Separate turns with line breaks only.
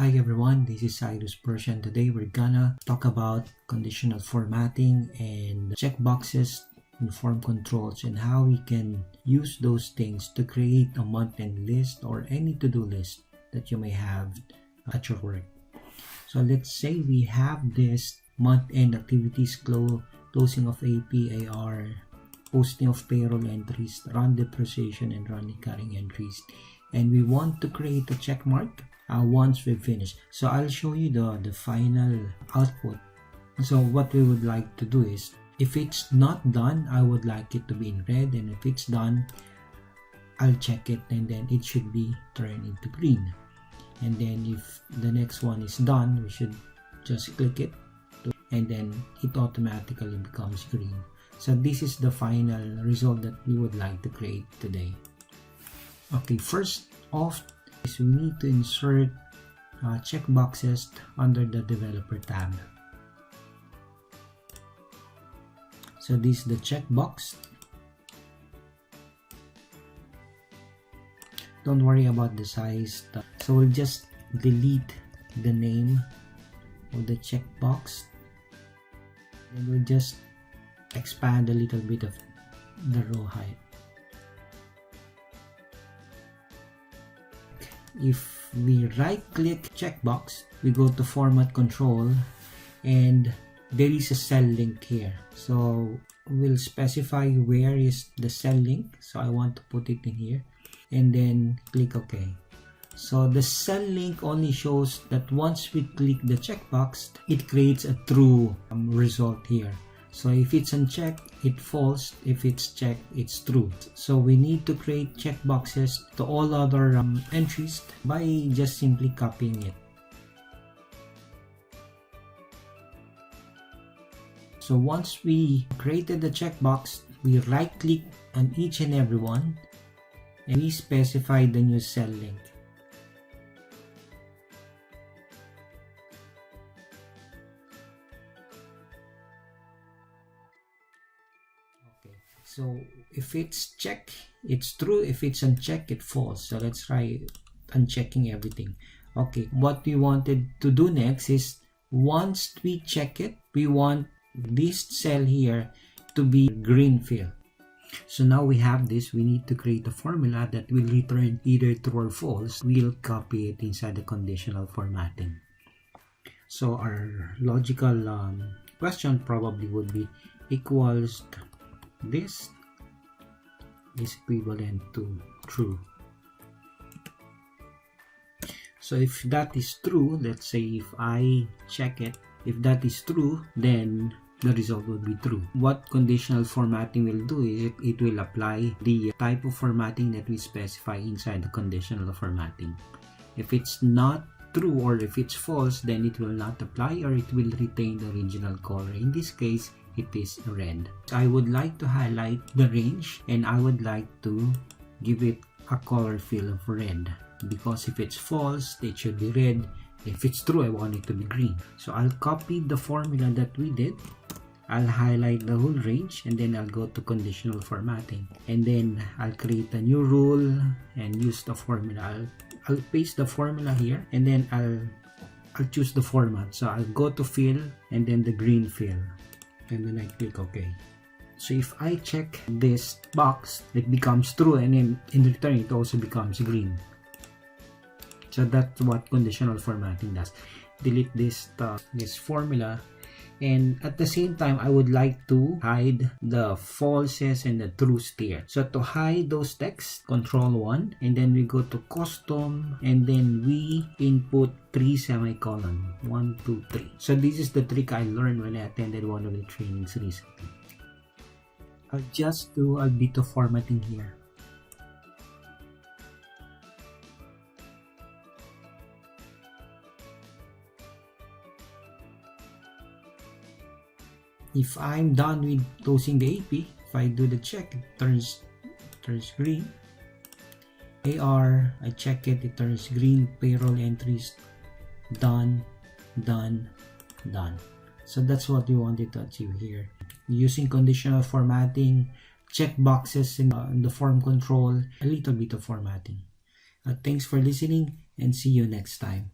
Hi everyone, this is Cyrus Persian. Today we're gonna talk about conditional formatting and checkboxes and form controls and how we can use those things to create a month-end list or any to-do list that you may have at your work. So let's say we have this month-end activities, closing of AP, AR, posting of payroll entries, run depreciation and run recurring entries, and we want to create a check mark once we finish. So I'll show you the final output. So what we would like to do is, if it's not done, I would like it to be in red, and if it's done, I'll check it, and then it should be turned into green. And then if the next one is done, we should just click it, and then it automatically becomes green. So this is the final result that we would like to create today. Okay, first off is we need to insert checkboxes under the developer tab. So this is the checkbox. Don't worry about the size. So we'll just delete the name of the checkbox, and we'll just expand a little bit of the row height. If we right click checkbox, we go to format control, and there is a cell link here. So we'll specify where is the cell link. So I want to put it in here, and then click OK. So the cell link only shows that once we click the checkbox, it creates a true result here. So if it's unchecked, it false. If it's checked, it's true. So we need to create checkboxes to all other entries by just simply copying it. So once we created the checkbox, we right click on each and every one, and we specify the new cell link. So if it's checked, it's true. If it's unchecked, it false. So let's try unchecking everything. Okay, what we wanted to do next is, once we check it, we want this cell here to be green fill. So now we have this, we need to create a formula that will return either true or false. We'll copy it inside the conditional formatting. So our logical question probably would be equals this is equivalent to true. So if that is true, let's say if I check it, if that is true, then the result will be true. What conditional formatting will do is it will apply the type of formatting that we specify inside the conditional formatting. If it's not true or if it's false, then it will not apply, or it will retain the original color. In this case, it is red. I would like to highlight the range, and I would like to give it a color fill of red, because if it's false, it should be red. If it's true, I want it to be green. So I'll copy the formula that we did. I'll highlight the whole range, and then I'll go to conditional formatting, and then I'll create a new rule and use the formula. I'll paste the formula here, and then I'll choose the format. So I'll go to fill, and then the green fill, and then I click OK. So if I check this box, it becomes true, and then in return it also becomes green. So that's what conditional formatting does. Delete this formula, and at the same time I would like to hide the falses and the trues here. So to hide those texts, Control 1, and then we go to custom, and then we input 3 semicolon 1 2 3. So this is the trick I learned when I attended one of the trainings recently. I'll just do a bit of formatting here. If I'm done with closing the AP, if I do the check, it turns green. AR, I check it, it turns green. Payroll entries, done, done, done. So that's what we wanted to achieve here. Using conditional formatting, check boxes in the form control, a little bit of formatting. Thanks for listening, and see you next time.